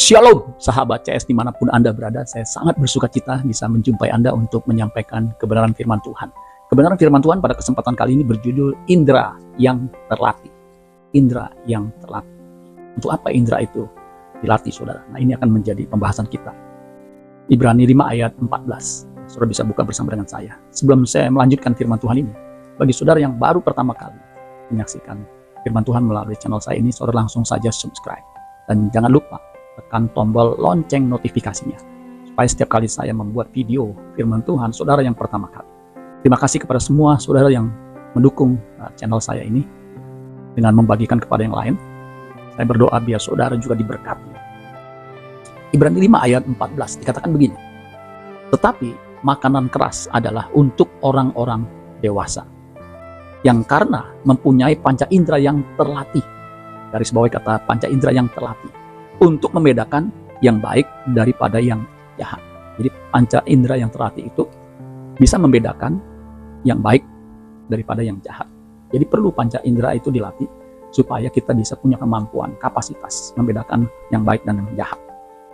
Shalom sahabat CS dimanapun Anda berada, saya sangat bersuka cita bisa menjumpai Anda untuk menyampaikan kebenaran firman Tuhan. Kebenaran firman Tuhan pada kesempatan kali ini berjudul Indra yang terlatih. Indra yang terlatih. Untuk apa indra itu dilatih, saudara? Nah, ini akan menjadi pembahasan kita. Ibrani 5 ayat 14. Saudara bisa buka bersama dengan saya. Sebelum saya melanjutkan firman Tuhan ini, bagi saudara yang baru pertama kali menyaksikan firman Tuhan melalui channel saya ini, saudara langsung saja subscribe. Dan jangan lupa tekan tombol lonceng notifikasinya, supaya setiap kali saya membuat video firman Tuhan, saudara yang pertama kali. Terima kasih kepada semua saudara yang mendukung channel saya ini dengan membagikan kepada yang lain. Saya berdoa biar saudara juga diberkati. Ibrani 5 ayat 14 dikatakan begini, tetapi makanan keras adalah untuk orang-orang dewasa, yang karena mempunyai panca indera yang terlatih. Garis bawahi kata panca indera yang terlatih, untuk membedakan yang baik daripada yang jahat. Jadi panca indera yang terlatih itu bisa membedakan yang baik daripada yang jahat. Jadi perlu panca indera itu dilatih supaya kita bisa punya kemampuan, kapasitas membedakan yang baik dan yang jahat.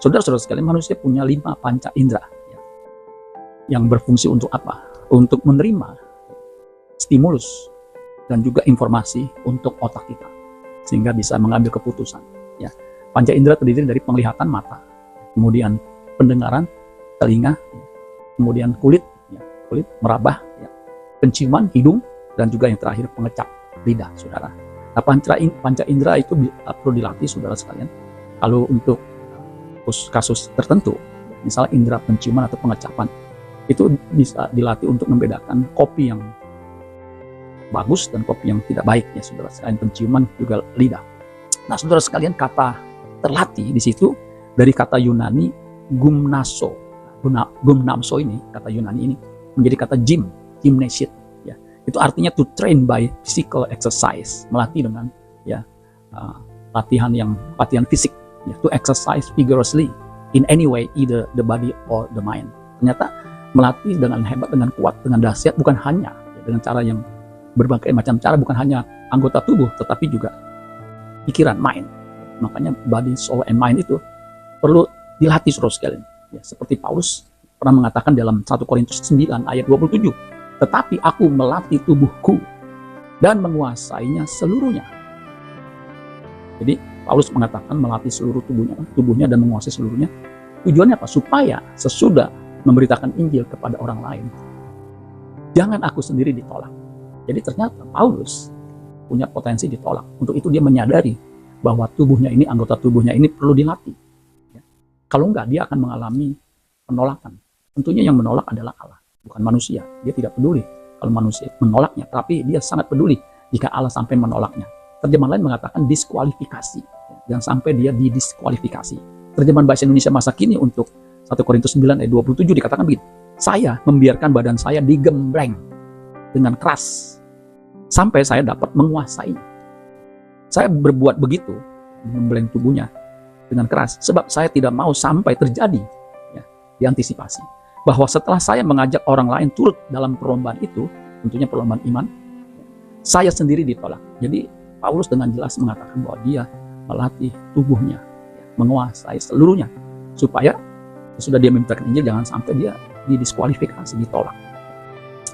Saudara-saudara sekalian, manusia punya 5 panca indera yang berfungsi untuk apa? Untuk menerima stimulus dan juga informasi untuk otak kita, sehingga bisa mengambil keputusan. Ya. Panca indera terdiri dari penglihatan mata, kemudian pendengaran telinga, kemudian kulit meraba, penciuman hidung, dan juga yang terakhir pengecap lidah, saudara. Nah, panca indera itu perlu dilatih, saudara sekalian. Kalau untuk kasus tertentu, misalnya indera penciuman atau pengecapan, itu bisa dilatih untuk membedakan kopi yang bagus dan kopi yang tidak baik, ya saudara. Selain penciuman juga lidah. Nah, saudara sekalian, kata terlatih di situ dari kata Yunani gymnaso. Gymnamso ini, kata Yunani ini menjadi kata gymnasium, ya. Itu artinya to train by physical exercise, melatih dengan latihan fisik, ya, to exercise vigorously in any way either the body or the mind. Ternyata melatih dengan hebat, dengan kuat, dengan dahsyat, bukan hanya dengan cara yang berbagai macam cara, bukan hanya anggota tubuh, tetapi juga pikiran, mind. Makanya body, soul, and mind itu perlu dilatih, saudara sekalian. Ya, seperti Paulus pernah mengatakan dalam 1 Korintus 9 ayat 27, tetapi aku melatih tubuhku dan menguasainya seluruhnya. Jadi Paulus mengatakan melatih seluruh tubuhnya dan menguasai seluruhnya. Tujuannya apa? Supaya sesudah memberitakan Injil kepada orang lain, jangan aku sendiri ditolak. Jadi ternyata Paulus punya potensi ditolak. Untuk itu dia menyadari bahwa tubuhnya ini, anggota tubuhnya ini perlu dilatih. Ya. Kalau enggak, dia akan mengalami penolakan. Tentunya yang menolak adalah Allah, bukan manusia. Dia tidak peduli kalau manusia menolaknya, tapi dia sangat peduli jika Allah sampai menolaknya. Terjemahan lain mengatakan diskualifikasi. Ya. Jangan sampai dia didiskualifikasi. Terjemahan bahasa Indonesia masa kini untuk 1 Korintus 9 ayat 27 dikatakan begini, saya membiarkan badan saya digembleng dengan keras sampai saya dapat menguasainya. Saya berbuat begitu, membleng tubuhnya dengan keras, sebab saya tidak mau sampai terjadi, ya, diantisipasi, bahwa setelah saya mengajak orang lain turut dalam perlombaan itu, tentunya perlombaan iman, saya sendiri ditolak. Jadi Paulus dengan jelas mengatakan bahwa dia melatih tubuhnya, menguasai seluruhnya, supaya sesudah dia memberitakan Injil, jangan sampai dia didiskualifikasi, ditolak.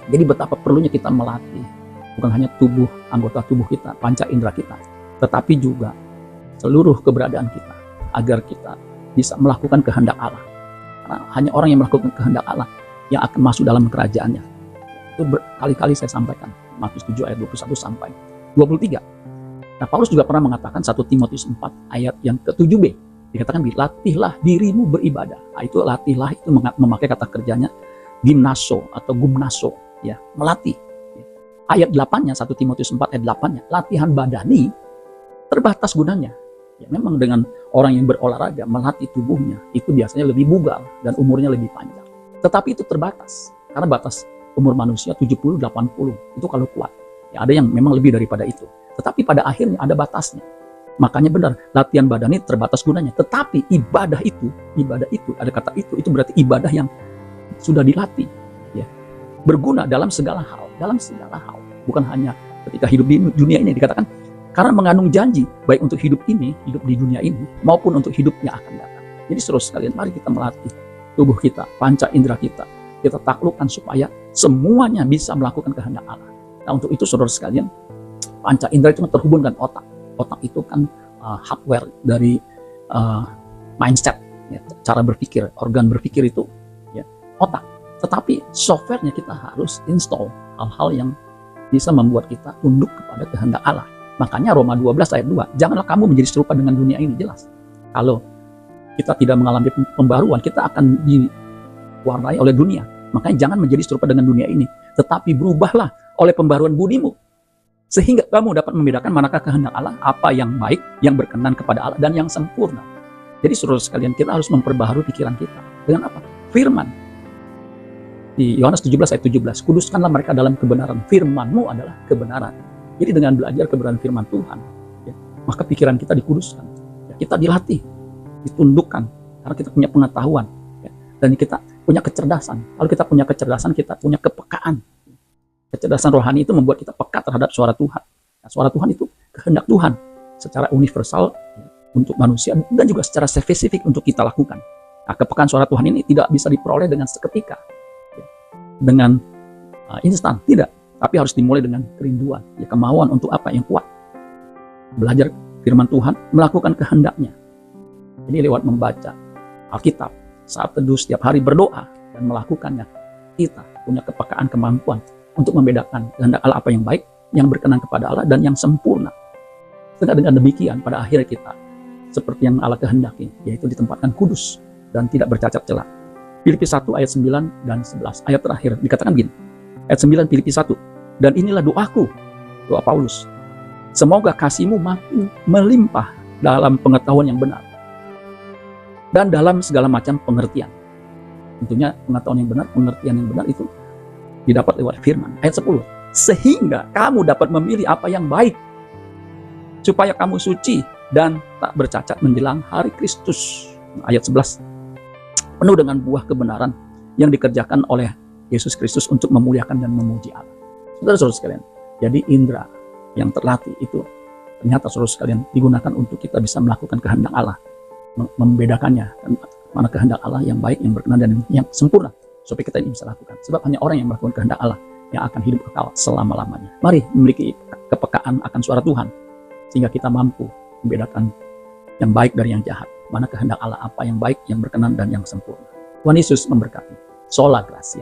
Jadi betapa perlunya kita melatih, bukan hanya tubuh, anggota tubuh kita, panca indera kita, tetapi juga seluruh keberadaan kita, agar kita bisa melakukan kehendak Allah. Karena hanya orang yang melakukan kehendak Allah yang akan masuk dalam kerajaannya. Itu berkali-kali saya sampaikan, Matius 7 ayat 21 sampai 23. Nah, Paulus juga pernah mengatakan 1 Timotius 4 ayat yang ke-7b, dikatakan, latihlah dirimu beribadah. Nah, itu latihlah itu memakai kata kerjanya gymnaso atau gymnaso, ya, melatih. Ayat 8-nya, 1 Timotius 4 ayat 8-nya, latihan badani terbatas gunanya. Ya, memang dengan orang yang berolahraga, melatih tubuhnya, itu biasanya lebih bugal dan umurnya lebih panjang. Tetapi itu terbatas, karena batas umur manusia 70-80, itu kalau kuat. Ya, ada yang memang lebih daripada itu. Tetapi pada akhirnya ada batasnya. Makanya benar, latihan badani terbatas gunanya. Tetapi ibadah itu, ada kata itu berarti ibadah yang sudah dilatih. Ya, berguna dalam segala hal. Bukan hanya ketika hidup di dunia ini, dikatakan, karena mengandung janji baik untuk hidup ini, hidup di dunia ini, maupun untuk hidup yang akan datang. Jadi saudara sekalian, mari kita melatih tubuh kita, panca indera kita taklukkan supaya semuanya bisa melakukan kehendak Allah. Nah, untuk itu saudara sekalian, panca indera itu terhubung dengan otak. Otak itu kan hardware dari mindset, ya, cara berpikir, organ berpikir itu ya, otak. Tetapi softwarenya kita harus install hal-hal yang bisa membuat kita tunduk kepada kehendak Allah. Makanya Roma 12 ayat 2, janganlah kamu menjadi serupa dengan dunia ini. Jelas, kalau kita tidak mengalami pembaruan, kita akan diwarnai oleh dunia. Makanya jangan menjadi serupa dengan dunia ini, tetapi berubahlah oleh pembaruan budimu, sehingga kamu dapat membedakan manakah kehendak Allah, apa yang baik, yang berkenan kepada Allah, dan yang sempurna. Jadi saudara sekalian, kita harus memperbaharui pikiran kita. Dengan apa? Firman. Di Yohanes 17 ayat 17, kuduskanlah mereka dalam kebenaran. Firman-Mu adalah kebenaran. Jadi dengan belajar kebenaran firman Tuhan, ya, maka pikiran kita dikuduskan. Ya, kita dilatih, ditundukkan, karena kita punya pengetahuan. Ya, dan kita punya kecerdasan. Kalau kita punya kecerdasan, kita punya kepekaan. Kecerdasan rohani itu membuat kita peka terhadap suara Tuhan. Nah, suara Tuhan itu kehendak Tuhan secara universal ya, untuk manusia, dan juga secara spesifik untuk kita lakukan. Nah, kepekaan suara Tuhan ini tidak bisa diperoleh dengan seketika, ya, dengan instan, tidak. Tapi harus dimulai dengan kerinduan, ya, kemauan untuk apa yang kuat. Belajar firman Tuhan, melakukan kehendaknya. Ini lewat membaca Alkitab, saat teduh setiap hari, berdoa, dan melakukannya. Kita punya kepekaan, kemampuan untuk membedakan kehendak Allah apa yang baik, yang berkenan kepada Allah, dan yang sempurna. Sehingga dengan demikian, pada akhirnya kita seperti yang Allah kehendaki, yaitu ditempatkan kudus dan tidak bercacat celah. Filipi 1 ayat 9 dan 11, ayat terakhir dikatakan begini. Ayat 9 Filipi 1, dan inilah doaku, doa Paulus, semoga kasihmu makin melimpah dalam pengetahuan yang benar dan dalam segala macam pengertian. Tentunya pengetahuan yang benar, pengertian yang benar itu didapat lewat firman. Ayat 10, sehingga kamu dapat memilih apa yang baik, supaya kamu suci dan tak bercacat menjelang hari Kristus. Ayat 11, penuh dengan buah kebenaran yang dikerjakan oleh Yesus Kristus untuk memuliakan dan memuji Allah. Saudara-saudara sekalian, jadi indera yang terlatih itu ternyata saudara sekalian digunakan untuk kita bisa melakukan kehendak Allah, membedakannya mana kehendak Allah yang baik, yang berkenan, dan yang sempurna, supaya kita ini bisa lakukan. Sebab hanya orang yang melakukan kehendak Allah yang akan hidup kekal selama-lamanya. Mari memiliki kepekaan akan suara Tuhan, sehingga kita mampu membedakan yang baik dari yang jahat, mana kehendak Allah, apa yang baik, yang berkenan, dan yang sempurna. Tuhan Yesus memberkati. Sola Gracia.